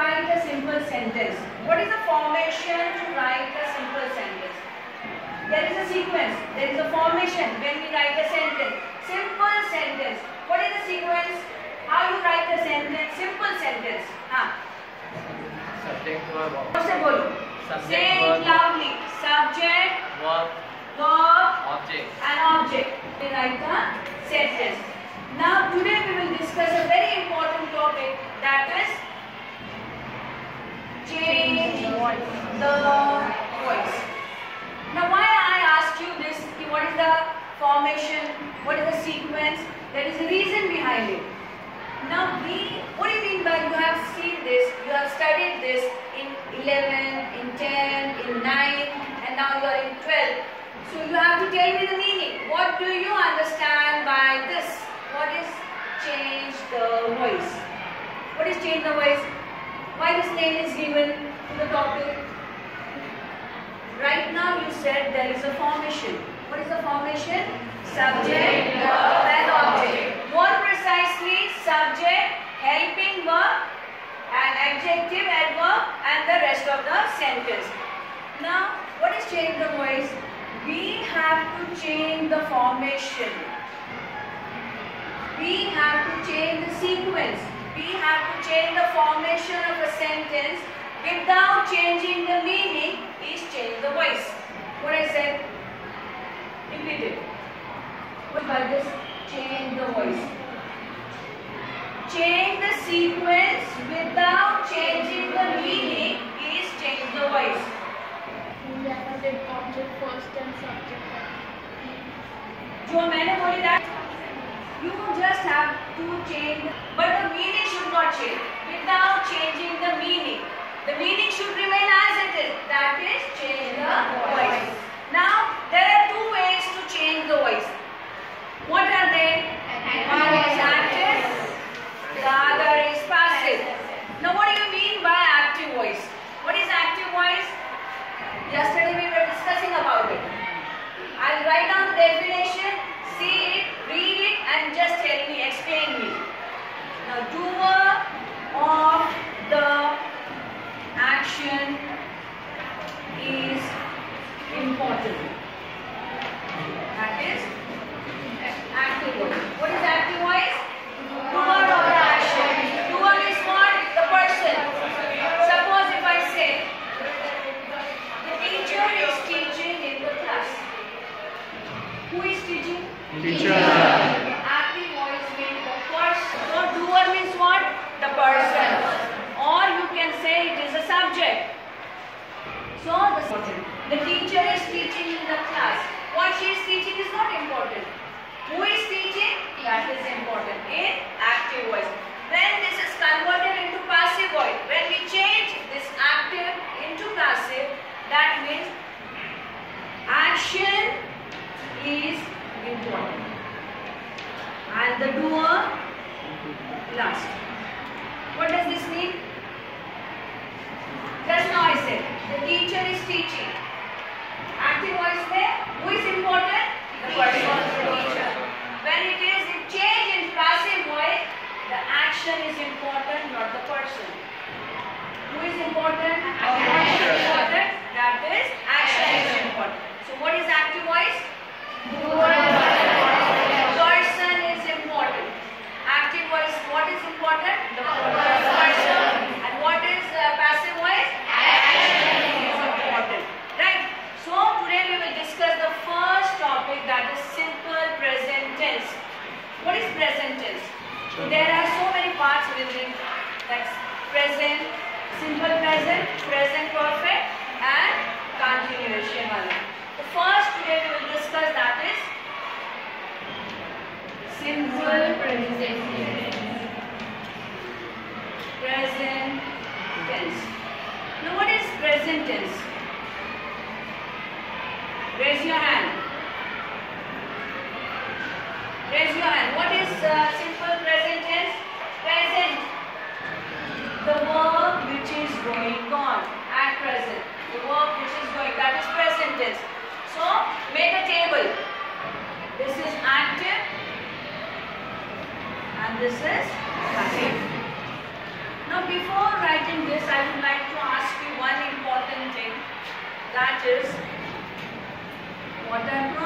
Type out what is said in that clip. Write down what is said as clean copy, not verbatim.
write a simple sentence? What is the formation to write a simple sentence? There is a sequence. There is a formation when we write a sentence. Simple sentence. What is the sequence? How you write a sentence? Simple sentence. Subject, verb, object. Say it loudly. Subject, verb, object, and object. We write the sentence. Now today we will discuss a very important topic, that is change the voice. Now why I asked you this, what is the formation, what is the sequence, there is a reason behind it. Now what do you mean by you have seen this, you have studied this in 11, in 10, in 9 and now you are in 12. So you have to tell me the meaning. What do you understand by this? What is change the voice? What is change the voice? Why this name is given to the topic? Right now you said there is a formation. What is the formation? Subject, verb and object. More precisely, subject, helping verb and adjective, adverb and the rest of the sentence. Now, what is change the voice? We have to change the formation. We have to change the sequence. We have to change the formation of a sentence without changing the meaning. Is change the voice. What I said? Repeat it. What by this? Change the voice. Change the sequence without changing the meaning is change the voice. Object first and subject. जो मैंने बोली that you just have to change, but the meaning should not change. Without changing the meaning should remain as it is. That is change the voice. Now there are two ways to change the voice. What are they? One is active, the other is passive. Now what do you mean by active voice? What is active voice? Yesterday we were discussing about it. I'll write down the definition, see it, read it and just tell me, explain me. Now doer of the action is important. That is active voice. What is active voice? Doer of the action. Doer is what? The person. Suppose if I say, the teacher is teaching in the class. Who is teaching? teacher. Active voice means the person. So doer means what? The person. Or you can say it is a subject. So the teacher is teaching in the class. What she is teaching is not important. Who is teaching? That is important in active voice. When this is converted into passive voice, when we change this active into passive, that means action is important and the doer last. What does this mean? Just now I said the teacher is teaching. Active voice mein who is important? The person, the teacher. When it change in passive voice, the action is important, not the person. Who is important? What is important? That is action is important. So what is active voice? Person is important. Active voice, what is important? The person. And what is passive voice? Action is important. Right? So today we will discuss the first topic, that is simple present tense. What is present tense? So there are so many parts within that: present, simple present, present perfect and continuation wala. The first today we will discuss, that is simple present tense. Now what is present tense? Raise your hand. Raise your hand. What is simple present tense? Present. The work which is going on at present. The work which is going, that is present tense. So make a table. This is active and this is passive. Now before writing this, That is what I am